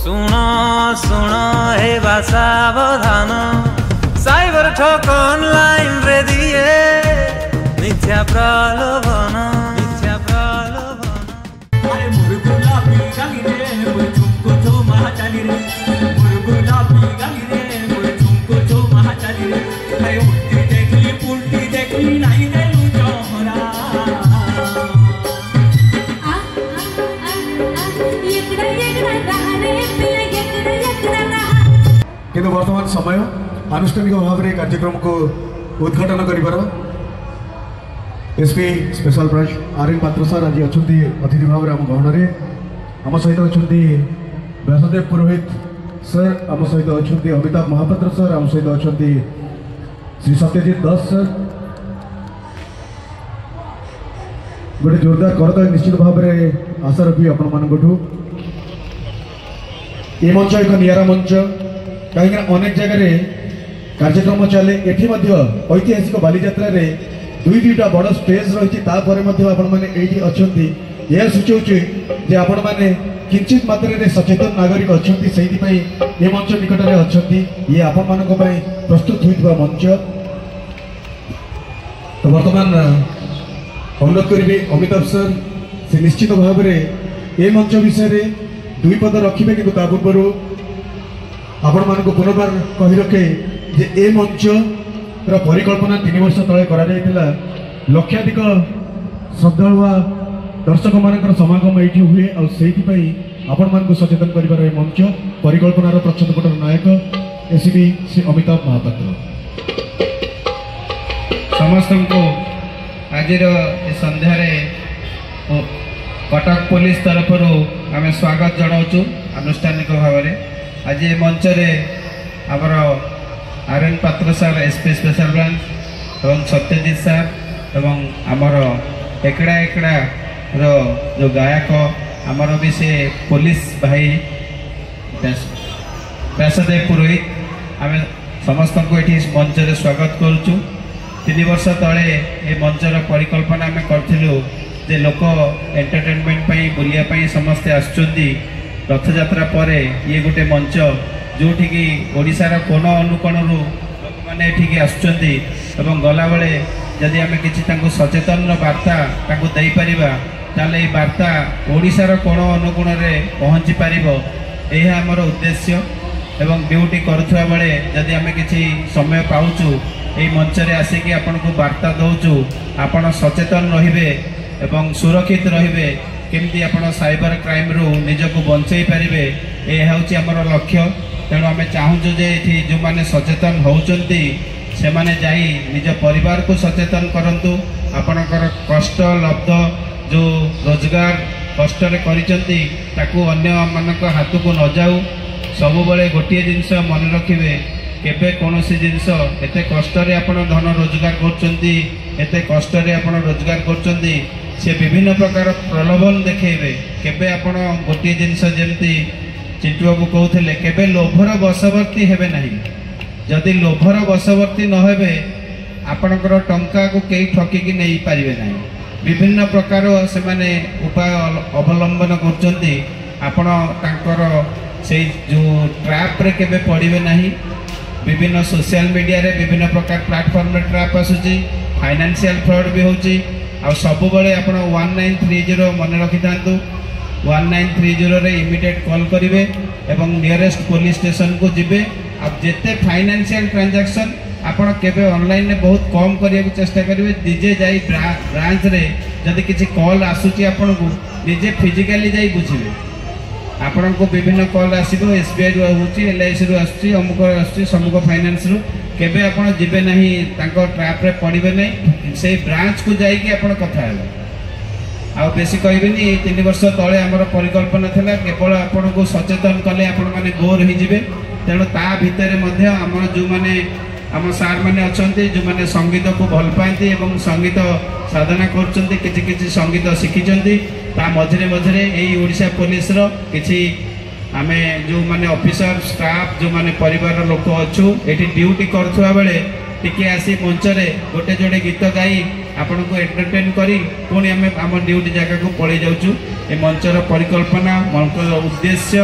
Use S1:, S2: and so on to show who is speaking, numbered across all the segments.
S1: सुन सुन हे सावधान साइबर ठक ऑनलाइन रे दिए मिथ्या प्रलोभन मिथ्या प्रलोभन
S2: अरे मुरगुला पी गली रे मुर झुमको जो महाचाली रे मुरगुला पी गली रे मुर झुमको जो महाचाली रे अरे उल्टी देखली नहीं देलू जोहरा
S3: किंतु वर्तमान समय आनुष्ठानिक भाव में कार्यक्रम को उद्घाटन कर एसपी स्पेशल ब्रांच आर.एन. पात्र सर आज अच्छा अतिथि भाव में आम गहन आम सहित अच्छा व्यासदेव पुरोहित सर आम सहित अच्छा अमिताभ महापात्र सर आम सहित अच्छा श्री सत्यजित दास सर गोटे जोरदार करता निश्चित भाव में आशा रखी आपण मानू ये मंच एक निरा मंच कहीं अनेक जगह कार्यक्रम चले एठी ऐतिहासिक बालीजात्रा रे दुईटा बड़ स्टेज रही अच्छा यह सूचाऊे जे आपण मैंने किंचित मात्रा सचेतन नागरिक अच्छा ये मंच निकट में अच्छा ये आपण मान प्रस्तुत होता मंच तो बर्तमान अनुरोध करेंगे अमिताभ सर से निश्चित भाव में ये मंच विषय दुई पद रखिए कि पूर्व आपण मान पुनर्बार कही रखे जे ए मंच परिकल्पना 3 वर्ष तले करा जायतिला लक्षाधिक श्रद्धालु दर्शक मान समागम ये हुए और से आपण मान सचेतन कर मंच परिकल्पनार प्रच्छदपट नायक एसीपी श्री अमिताभ महापात्र
S4: समस्त को आज संध्यारे कटक पुलिस तरफ आम स्वागत जनाऊँ आनुष्ठानिक भाव में आज ये मंच आमर आर.एन. पात्र सर एसपी स्पेशल ब्रांच और सत्यजित सर एवं आमर एकड़ा एकड़ा जो गायक आमर भी से पुलिस भाई व्यासदेव पुरोहित आम समस्त को ये मंच स्वागत करुचु 3 वर्ष तले ये मंचर परिकल्पना आम करूँ जे लोक एंटरटेनमेंट बुलिया समस्ते आसुच्चंदी रथ यात्रा पर ये गोटे मंच जोठिकी ओडिशार कोण अनुकोण लोक मैंने आसुच्चंदी एवं गला बेले जदि आम किसी सचेतन वार्ता दे पारिबा ताले ये वार्ता ओडिशार कोण अनुकोण में पहुँची पारिबो यह आमर उद्देश्य एवं ड्यूटी करुवा बेले जदि आम किसी समय पाउचु यही मंच रे आसिकी आपन को वार्ता दौचु आपण सचेतन रहिबे एवं सुरक्षित रहिबे केमती आपण साइबर क्राइम रु निजको बंचई पारिबे यह हूँ आमर लक्ष्य तेणु आम चाहूँ जे जो मैंने सचेतन होउचंती से माने जाई निज परिवार को सचेतन करंतु आपणकर कष्ट लब्ध जो रोजगार कष्ट करिचंती ताकू अन्य मानक हाथ को न जाऊ सब बेले गोटे जिनस मन रखिबे केबे कोनोसी जिनस एते कष्ट रे आपण धन रोजगार करचंती एते कष्ट रे आपण रोजगार करचंती से विभिन्न प्रकार प्रलोभन देखेबे केबे आपण गोटे जिनस जेमती चिंटू बाबू कहते केबे लोभर बशवर्ती हेबे नहीं जदि लोभर बशवर्ती न हेबे आपणकर टंका को कई ठकिकी नहीं पारिबे नहीं विभिन्न प्रकार से माने उपाय अवलंबन करचंती आपण तांकर से जो ट्रैप रे केबे पड़िबे नहीं विभिन्न सोशल मीडिया रे विभिन्न प्रकार प्लेटफॉर्म रे ट्रैप आसुची फाइनेंशियल फ्रॉड भी होची आ सब बेले आपण 1930 मन रखि थांतु 1930 रे इमीडिएट कॉल करिवे एवं नियरेस्ट पुलिस स्टेशन को जिबे अब जेते फाइनेंशियल ट्रांजैक्शन आपण केबे ऑनलाइन में बहुत कम करिया को चेष्टा करिवे निजे जाई ब्रांच रे जदि किसी कॉल आसुची आपण को निजे फिजिकली जाई बुझिवे आपण को विभिन्न कॉल आसीबो एसबीआई रु होची एलआईसी रु आछी अमुक आछी समुक फाइनेंस रु केबे आपण जिबे नहीं तांको ट्रैप रे पड़िबे नहीं से ब्रांच को जाई कि आपण कथा हेबे आ बेसी कहबेनी 3 वर्ष तले हमर परिकल्पना थिला केवल आपण को सचेतन कले आपण माने बोर हो जिबे तेणु ता भितर मध्य हमर जो माने आम सार मैंने अच्छा जो मैंने संगीत को भल पाती और संगीत साधना कर संगीत शिखी मझे मझे यही ओडिशा पुलिस किसी आम जो मैंने ऑफिसर स्टाफ जो मैंने परिवार लोक अच्छु ये ड्यूटी करुवा बेले टिके आसी मंचरे गोटे जोड़े गीत गाई आपण को एंटरटेन करी पुणी आम ड्यूटी जगह को पलि जाऊँ। ये मंचर परिकल्पना मंचर उद्देश्य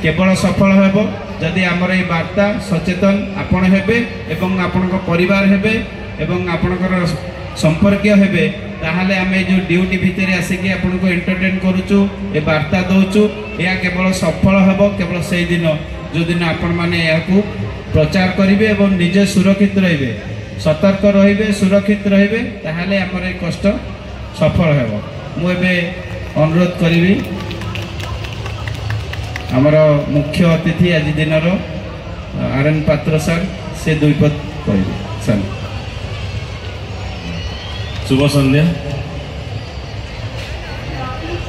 S4: केवल सफल हेब जदि आमर ये वार्ता सचेतन आपण हेबे एवं आपण परिवार हेबे एवं आपणकर संपर्क हेबे ताहले आमे जो ड्यूटी भितर आसिकी आपण को एंटरटेन करूचु ए वार्ता दउचु या केवल सफल हेब केवल से दिन जो दिन आपण माने याकू प्रचार करिवे एवं निजे सुरक्षित रहिबे सतर्क रहिबे सुरक्षित रहिबे ताहले आमर ए कष्ट सफल हेब मु एबे अनुरोध करिवि आमर मुख्य अतिथि आज दिनर आरएन पात्र सर से दुई पद कहिबे सर
S5: शुभ संध्या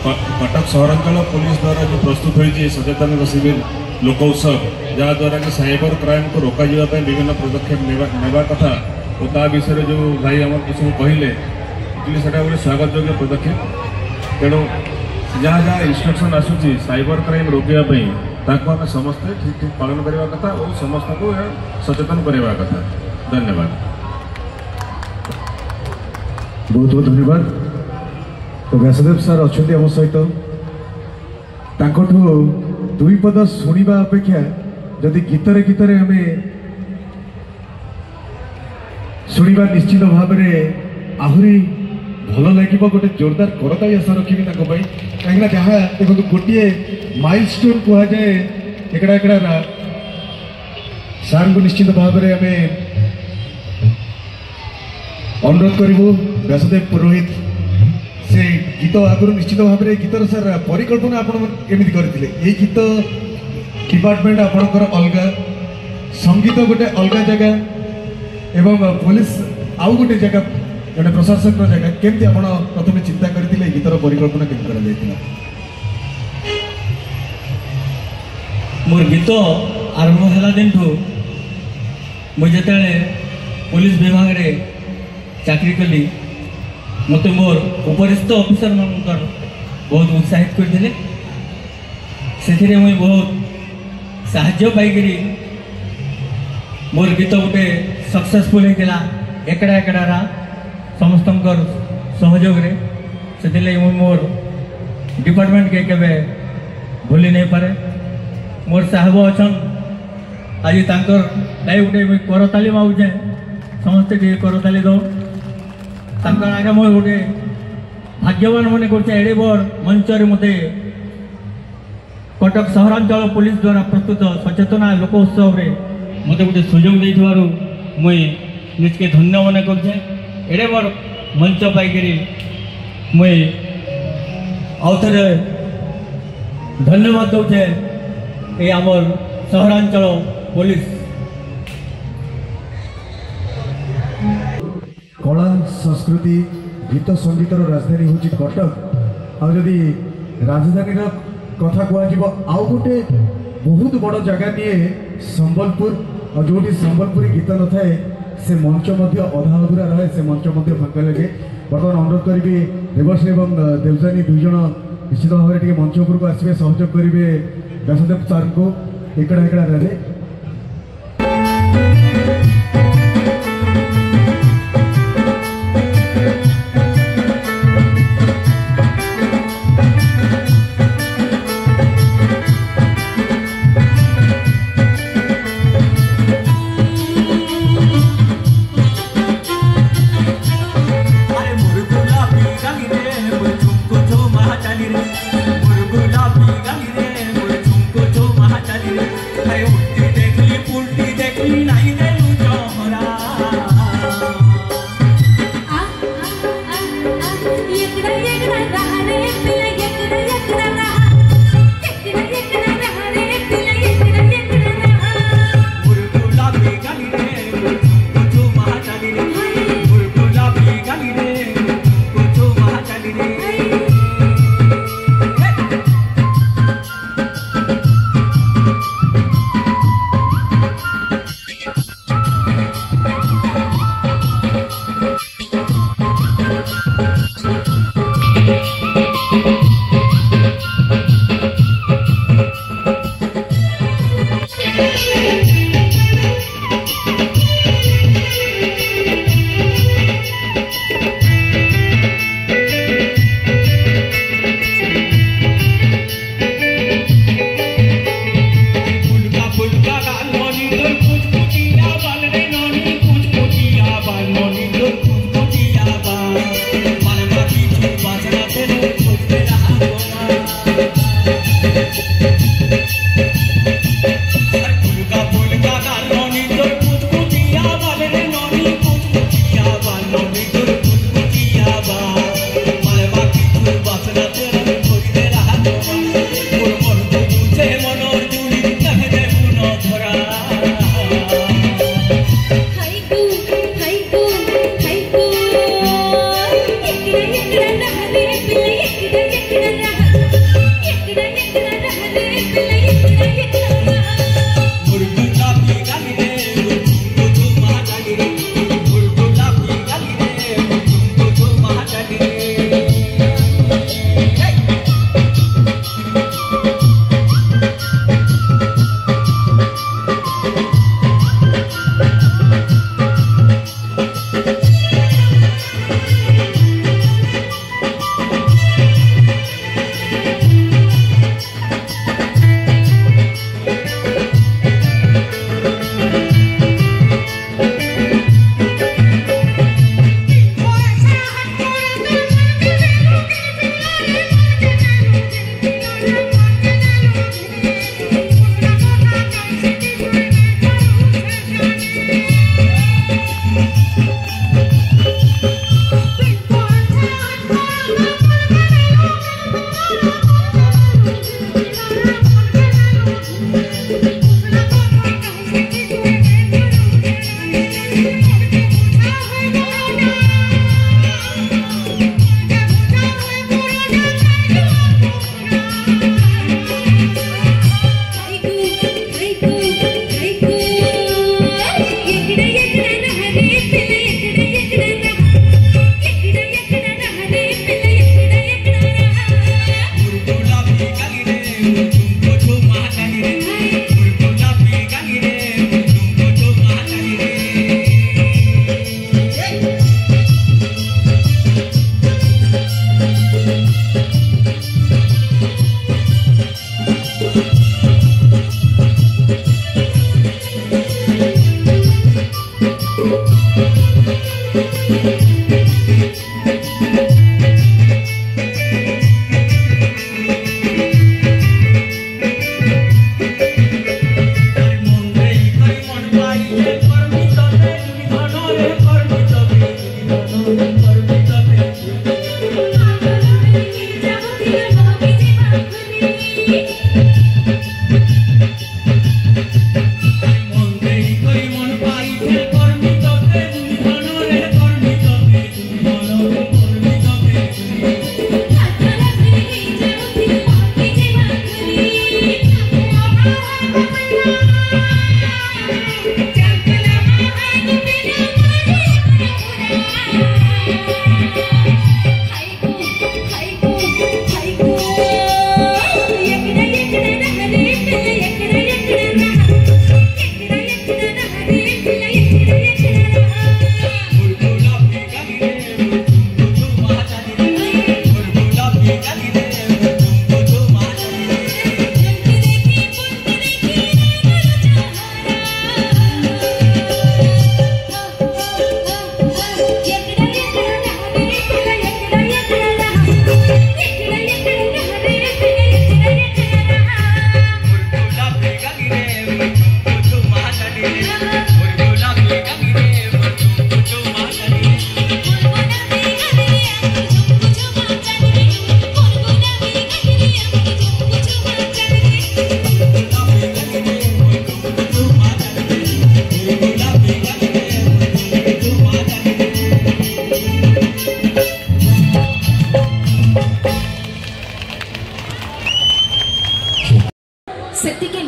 S5: कटक सहरांचल पुलिस द्वारा जो प्रस्तुत होती सचेतन शिविर लोक उत्सव जहाद्वारा कि साइबर क्राइम को रोक विभिन्न पदक्षेप नेबा कथा और ता विषय जो भाई आम किसी कहले एक्चुअली से गोटे स्वागत योग्य पदक्षेप तेणु जहाँ जहाँ इंस्ट्रक्शन आसूँ साइबर क्राइम रोकने आम समस्ते ठीक ठीक पालन करने कथा और समस्त को सचेतन करने कथा धन्यवाद
S3: बहुत बहुत धन्यवाद तो व्यासदेव सर अच्छा आम सहित दुई पद शुणा अपेक्षा जदि गीतरे गीतरे आम शुणा निश्चित भाव में आहरी भल लगे गोटे जोरदार करताली आशा रखी कहीं जहाँ देखो गोटे माइलस्टोन कहुए एकड़ा सार को निश्चित भाव में आम अनुरोध करूँ व्यासदेव पुरोहित से गीत आगुरी निश्चित भाव में गीतर सर परिकल्पना आपमि करते गीत डिपार्टमेंट आपणकर अलग संगीत गोटे अलग जगह एवं पुलिस आउ गोटे जगह गोटे प्रशासक जगह केमती आप प्रथम चिंता करते गीतर परिकल्पना केमती कर
S2: मोर गीत आरंभ है दिन मुझे पुलिस विभाग रे चाकरी कली मत मोर उपरिस्थ ऑफिसर मानकर बहुत उत्साहित करते से मुझे बहुत साहाय्य पाई मोर गीत गोटे सक्सेसफुल होता एकड़ा एकड़ा समस्त सहयोग से मोर डिपार्टमेंट के केबे भूली नहीं पारे मोर साहब अच्छा आज तांकर गोटे करताली मागुचे समस्ते करताली दो आगे मैं गोटे भाग्यवान मन कर बड़ मंच मते कटक सहरांचल पुलिस द्वारा प्रस्तुत सचेतना लोक उत्सव रे मते गोटे सुजोग देइथवारु मुई निजके धन्य मन करछे एडे बड़ मंच पाइकरी मुई आउथरे धन्यवाद दउछे ए आमर सहरांचल पुलिस
S3: कला संस्कृति गीत संगीतर राजधानी हूँ कटक आदि राजधानी कथा कह आउ गोटे बहुत बड़ जगह निए संबलपुर और जो संबलपुरी गीत न थाए से मंच अधा अधूरा रहे से मंच फांका लगे बर्तमान अनुरोध करी देवश्री और देवजानी दुईज निश्चित भाव में मंच उपरको आसवे सहयोग करेंगे व्यासदेव सार को एकड़ा एकड़ा रहे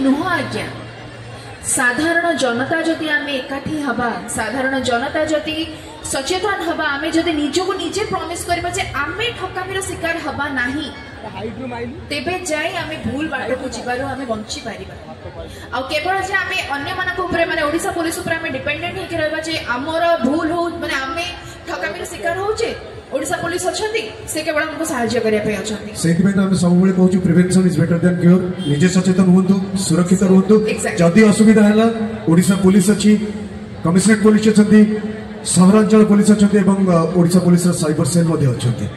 S6: नुह आज्ञा साधारण जनता जदि आम एकाठी हवा साधारण जनता जदि सचेतन हवा आम जदि निजको निजे प्रॉमिस करबा जे आमे ठकामीर शिकार हवा नाही तेबे जाई आमे भूल बाट को जिबारो आमे बंची पारिबा आ केवल जे आमे अन्य मानक ऊपर माने ओडिसा पुलिस ऊपर आमे डिपेंडेंट हे के रहबा जे हमर भूल हो माने आमे ठकामीर शिकार होचे ओडिसा पुलिस अछंती से केवल हमको सहायता करिया पे अछंती
S3: सेति में हम सब बेले कहू prevention is better than cure निजे सचेतन होंतु सुरक्षित रहंतु जदि असुविधा हला ओडिसा पुलिस अछि कमिशनरेट पुलिस अछंती सहरांचल पुलिस अछंती एवं ओडिसा पुलिस साइबर सेल मध्ये अछंती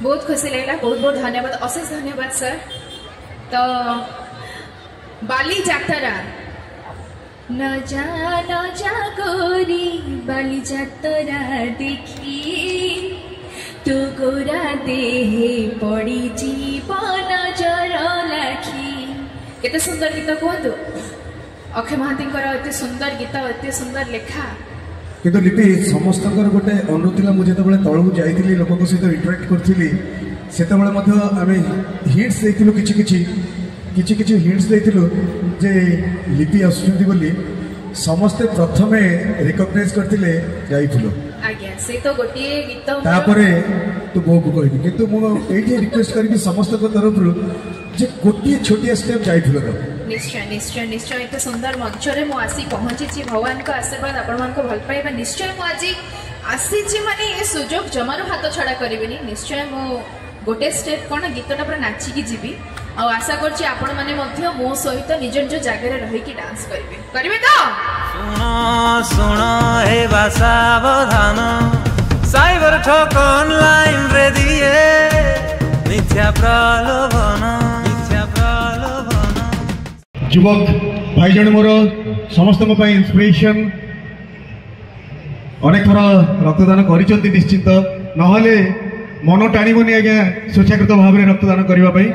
S6: बहुत खुशी लगला बहुत बहुत धन्यवाद अशेष धन्यवाद सर तो बाली जातरा न जा गोरी बाली जातरा देखी तू गोरा देहे पड़ी जीवन नजर लाखी केते सुंदर गीत कहतु अक्षय महांती एते सुंदर गीत एते सुंदर लेखा
S3: किंतु लिपि समस्त गोटे अनुरोध था मुझे जो तौक जाइली लोक सहित इंटराक्ट करी से आम हिंट्स देलु किछि हिंट्स देलु जे लिपि आसुचंती बोली समस्ते प्रथमे रिकग्नाइज करथिले जाइथिलो
S6: आज्ञा से तो गोटे गीत
S3: तापरे तो बो को कहबी किंतु मो एठी रिक्वेस्ट करबी समस्त को तरफ जे गोटे छोटिया स्टेप जाइथिलो
S6: निश्चय निश्चय निश्चय एत सुंदर मंच रे मु आसी पहुंची भगवान को आशीर्वाद आपण मान को भल पाइबा निश्चय मु आज आसी माने ये सुजोग जमारो हाथ छड़ा करिवेनी निश्चय मु गोटे स्टेप कोन गीतटा पर नाची की जीवी आ आशा करछि आपण माने मध्य मो सहित निज निज जागे रही की डांस करिवे तो
S1: सुनो सुनो हे सावधान साइबर ठक ऑनलाइन रे दिए मिथ्या प्रलोभन
S3: युवक भाई जन मोर समस्त इंस्पिरेशन अनेक थर रक्तदान कर निश्चित नहले मन टाणीबनी आज्ञा स्वेच्छाकृत भाव में रक्तदान करने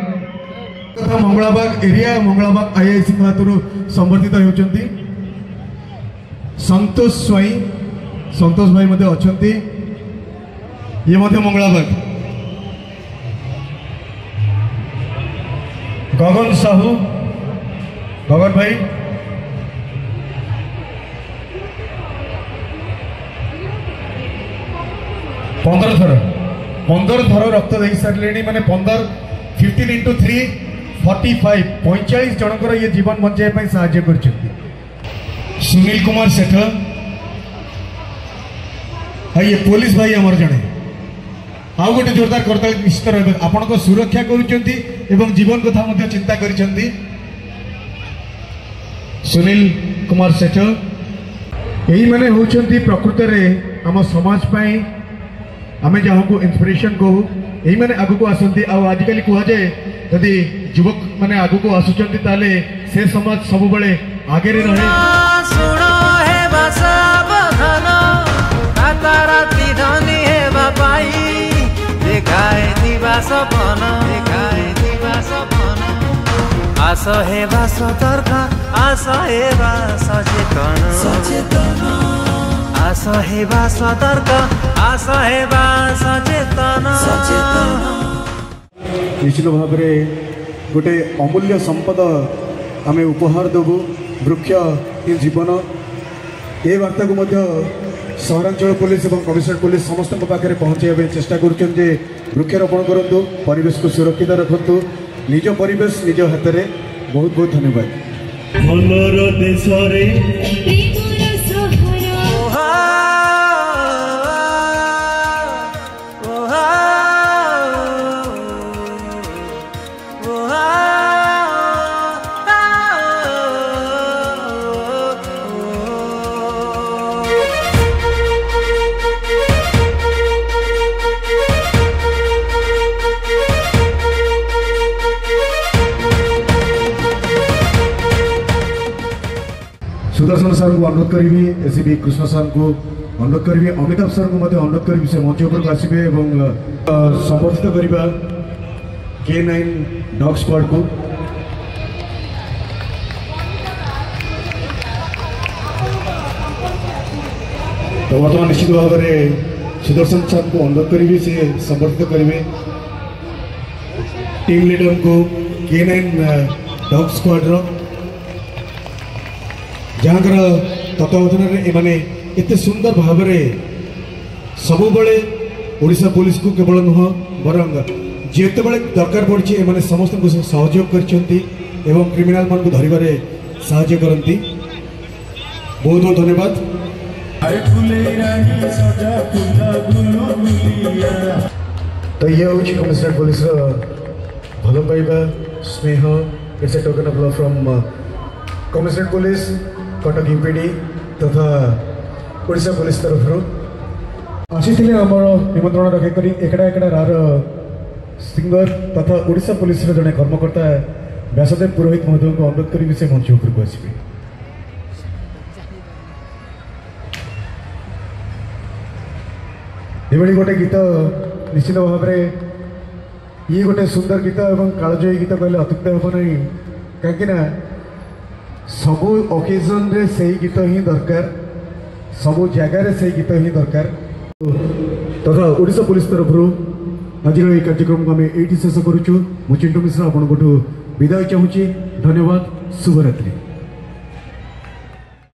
S3: मंगलाबाग एरिया मंगलाबाग आईआईसी हाथ संबर्धित होती संतोष स्वाई संतोष भाई मध्य अच्छा ये मंगलाबाग गगन साहू गगन भाई पंदर थर रक्त दे सारे माने 15 into 3 45 जनकर ये जीवन बचाई साहाय्य कर सुनील कुमार सेठ ये पुलिस भाई आमर जड़े आउ गोटे जोरदार करता निश्चित रहे आपण सुरक्षा कर जीवन कथा चिंता कर सुनील कुमार सेठ यही मैंने होती प्रकृत में आम समाज आम जहाँ को इंस्पिरेशन कहू यही मैंने आगू आसती आजिकल कहुए जदि युवक मैंने आगू को आसुचंती ताले से समाज सब बड़े आगे रहे
S1: सुनो हे सावधान राताराती धनी हे बापाई देखाए दिवा सपन आस हेबा सतर्क आस हेबा सचेतन आस हेबा सतर्क आस हेबा सचेतन
S3: निश्चित भाव में गोटे अमूल्य संपद आम उपहार देवु वृक्ष हि जीवन ये वार्ता को सहरांचल पुलिस और कमिशनरेट पुलिस समस्त पाखे पहुँचाइबा चेष्टा कर वृक्षारोपण करूँ परिवेश को सुरक्षित रखु निज परिवेश निज हाथ में बहुत बहुत धन्यवाद। सुदर्शन सर को अनुरोध करी एसीबी कृष्ण सर को अनुरोध करी अमिताभ सर को अनुरोध करी से मंच उपरको आसबे और संबर्धित करवा K9 डॉग स्क्वाड को तो बर्तमान निश्चित भाव में सुदर्शन सर को अनुरोध करी से संबर्धित करेंगे टीम लीडर को K9 डॉग स्क्वाड जहाँकर तत्वावधान एमाने एते सुंदर भाव सबु ओडिशा पुलिस को केवल नुह बरंग जिते बड़े दरकार पड़ी एमाने समस्त को सहयोग करछंती एवं क्रिमिनाल मान को धरिबारे साहाय्य करती। बहुत बहुत धन्यवाद। तो ये हूँ कमिशनरेट पुलिस भल पाइबा स्नेह it's A token of love from commissionerate police Cuttack UPD तथा ओडिशा पुलिस तरफ आसी आमर निमंत्रण रखी एकड़ा एकड़ा रार सिंगर तथा ओडिशा पुलिस जड़े कर्मकर्ता व्यासदेव पुरोहित महोदय को अनुरोध करी से मंच उपरको आसबे। एभली गोटे गीत निश्चित भाव में ये गोटे सुंदर गीत और कालजयी गीत कहले अत्युक्त हम ना कहीं सबू ओकेजन रे से गीत ही दरकार सबू जगार से गीत ही दरकार तथा ओडिशा पुलिस तरफ आज ये कार्यक्रम को आम ये शेष करुचु। मु चिंटू मिश्र आपको विदाय चाहूँगी। धन्यवाद। शुभरात्रि।